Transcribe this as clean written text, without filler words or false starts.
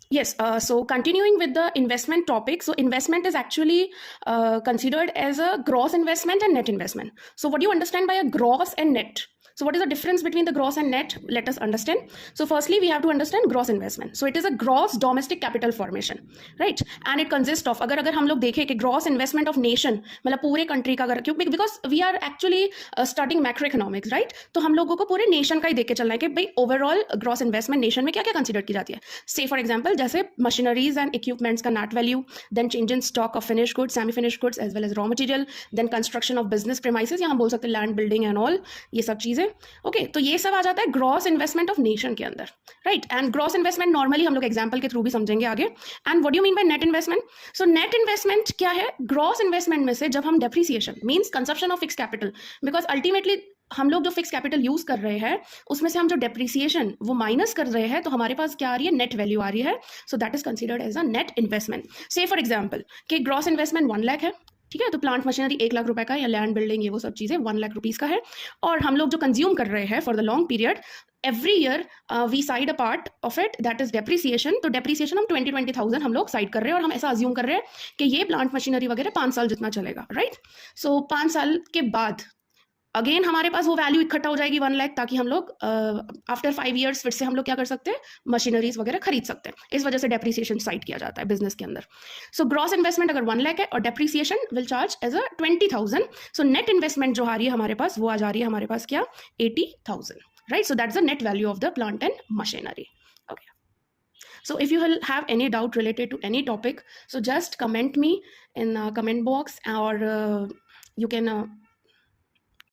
Yes, so continuing with the investment topic, so investment is actually considered as a gross investment and net investment. So, what do you understand by a gross and net? So, what is the difference between the gross and net? Let us understand. So, firstly, we have to understand gross investment. So, it is a gross domestic capital formation, right? And it consists of, अगर हम लोग देखें कि gross investment of nation, मतलब पूरे country का अगर क्यों, because we are actually studying macroeconomics, right? तो हम लोगों को पूरे nation का ही देख के चलना है कि भाई overall gross investment nation में क्या क्या consider की जाती है. Say for example, जैसे मशीनरीज एंड इक्विपमेंट्स का net value, then change in stock of finish goods, semi finish goods as well as raw material, then construction of business premises, यहाँ बोल सकते हैं लैंड बिल्डिंग एंड ऑल, ये सब चीजें. Okay, तो ये सब आ जाता है ग्रॉस इन्वेस्टमेंट ऑफ नेशन के अंदर, right. And gross investment normally हम लोग एग्जाम्पल के थ्रू भी समझेंगे आगे. And what do you mean by net investment? So net investment क्या है? ग्रॉस इन्वेस्टमेंट में से जब हम depreciation means consumption of fix capital, because ultimately हम लोग जो फिक्स कैपिटल यूज कर रहे हैं उसमें से हम जो डेप्रिसिएशन वो माइनस कर रहे हैं, तो हमारे पास क्या आ रही है? नेट वैल्यू आ रही है. So that is considered as a net investment. Say for example कि ग्रॉस इन्वेस्टमेंट 1 लाख है, ठीक है, तो प्लांट मशीनरी 1 लाख रुपए का, या लैंड बिल्डिंग ये वो सब चीजें 1 लाख रुपीज का है, और हम लोग जो कंज्यूम कर रहे हैं for the long period, every year we side a part of it that is depreciation. तो डेप्रिसिएशन हम 20,000 हम लोग साइड कर रहे हैं, और हम ऐसा अज्यूम कर रहे हैं कि ये प्लांट मशीनरी वगैरह 5 साल जितना चलेगा, राइट. सो 5 साल के बाद अगेन हमारे पास वो वैल्यू इकट्ठा हो जाएगी 1 लाख, ताकि हम लोग आफ्टर 5 ईयर्स फिर से हम लोग क्या कर सकते हैं? मशीनरीज वगैरह खरीद सकते हैं. इस वजह से डेप्रिसिएशन साइड किया जाता है बिजनेस के अंदर. सो ग्रॉस इन्वेस्टमेंट अगर 1 लाख है और depreciation will charge as a 20,000. So net investment जो आ रही है हमारे पास, वो आ जा रही है हमारे पास क्या? 80,000, right? So that's the net value of the plant and machinery. Okay. So if you will have any doubt related to any topic, so just comment me in comment box, or you can